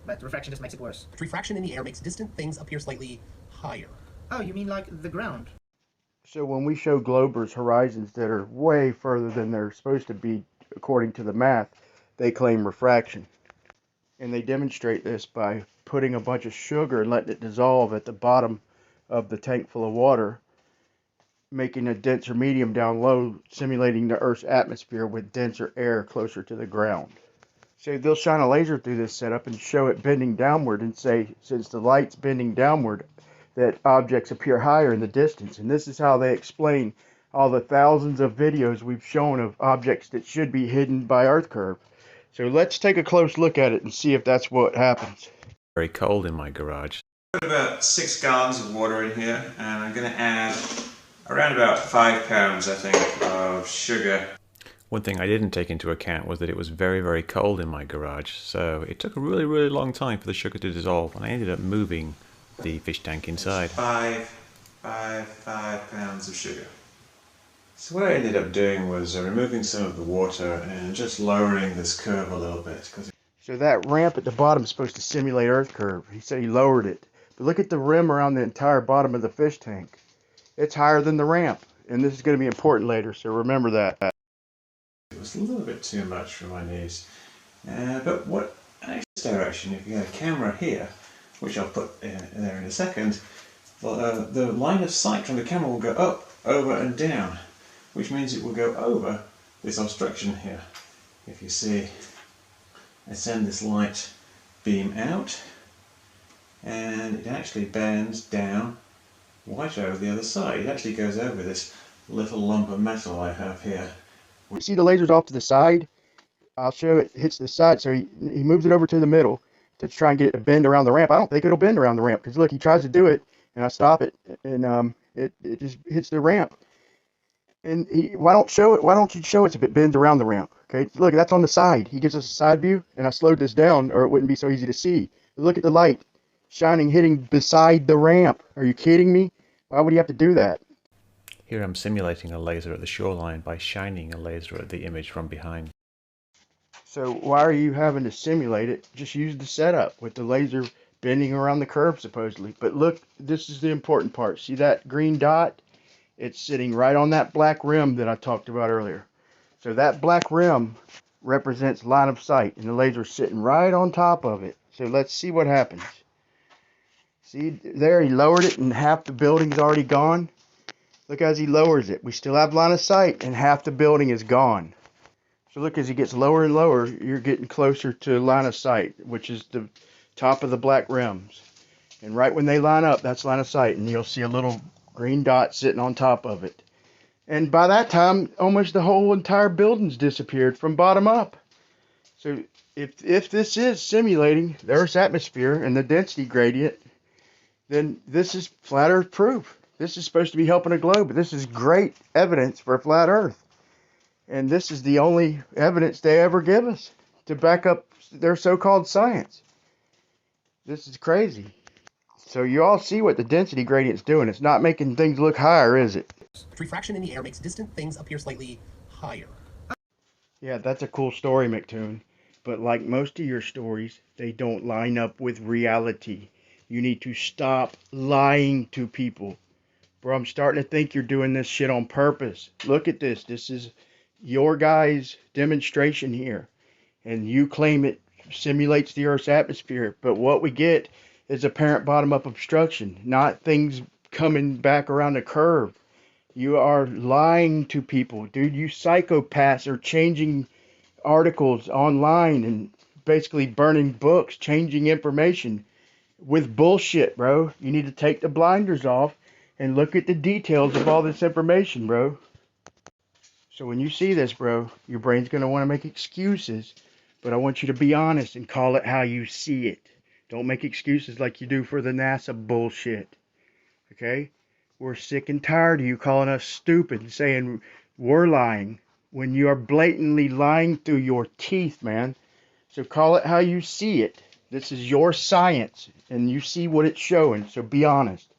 But refraction just makes it worse. Refraction in the air makes distant things appear slightly higher. Oh, you mean like the ground? So when we show globers horizons that are way further than they're supposed to be according to the math, they claim refraction. And they demonstrate this by putting a bunch of sugar and letting it dissolve at the bottom of the tank full of water, making a denser medium down low, simulating the Earth's atmosphere with denser air closer to the ground. So they'll shine a laser through this setup and show it bending downward and say, since the light's bending downward, that objects appear higher in the distance. And this is how they explain all the thousands of videos we've shown of objects that should be hidden by Earth curve. So let's take a close look at it and see if that's what happens. Very cold in my garage. I've got about 6 gallons of water in here, and I'm going to add around about 5 pounds, I think, of sugar. One thing I didn't take into account was that it was very, very cold in my garage, so it took a really, really long time for the sugar to dissolve, and I ended up moving the fish tank inside. 5 pounds of sugar. So what I ended up doing was removing some of the water and just lowering this curve a little bit. So that ramp at the bottom is supposed to simulate Earth curve. He said he lowered it. But look at the rim around the entire bottom of the fish tank. It's higher than the ramp. And this is going to be important later, so remember that. It was a little bit too much for my knees. But what in this direction, if you had a camera here, which I'll put there in a second, the line of sight from the camera will go up, over and down, which means it will go over this obstruction here. If you see, I send this light beam out, and it actually bends down right over the other side. It actually goes over this little lump of metal I have here. You see the laser's off to the side? I'll show it hits the side, so he moves it over to the middle to try and get it to bend around the ramp. I don't think it'll bend around the ramp, because look, he tries to do it, and I stop it, and it just hits the ramp. And why don't you show us if it bends around the ramp? Okay, look, that's on the side. He gives us a side view, and I slowed this down, or it wouldn't be so easy to see. Look at the light shining, hitting beside the ramp. Are you kidding me? Why would he have to do that? Here I'm simulating a laser at the shoreline by shining a laser at the image from behind. So why are you having to simulate it? Just use the setup with the laser bending around the curve, supposedly. But look, this is the important part. See that green dot? It's sitting right on that black rim that I talked about earlier. So that black rim represents line of sight, and the laser's sitting right on top of it. So let's see what happens. See, there he lowered it, and half the building's already gone. Look as he lowers it. We still have line of sight, and half the building is gone. So look, as he gets lower and lower, you're getting closer to line of sight, which is the top of the black rims. And right when they line up, that's line of sight, and you'll see a little green dot sitting on top of it. And by that time, almost the whole entire building's disappeared from bottom up. So if this is simulating the Earth's atmosphere and the density gradient, then this is flat Earth proof. This is supposed to be helping a globe. This is great evidence for a flat Earth. And this is the only evidence they ever give us to back up their so-called science. This is crazy. So you all see what the density gradient's doing. It's not making things look higher, is it? Refraction in the air makes distant things appear slightly higher. Yeah, that's a cool story, McToon. But like most of your stories, they don't line up with reality. You need to stop lying to people. Bro, I'm starting to think you're doing this shit on purpose. Look at this. This is your guys' demonstration here. And you claim it simulates the Earth's atmosphere. But what we get is apparent bottom-up obstruction, not things coming back around the curve. You are lying to people. Dude, you psychopaths are changing articles online and basically burning books, changing information with bullshit, bro. You need to take the blinders off and look at the details of all this information, bro. So when you see this, bro, your brain's going to want to make excuses, but I want you to be honest and call it how you see it. Don't make excuses like you do for the NASA bullshit. Okay? We're sick and tired of you calling us stupid and saying we're lying when you are blatantly lying through your teeth, man. So call it how you see it. This is your science, and you see what it's showing, so be honest.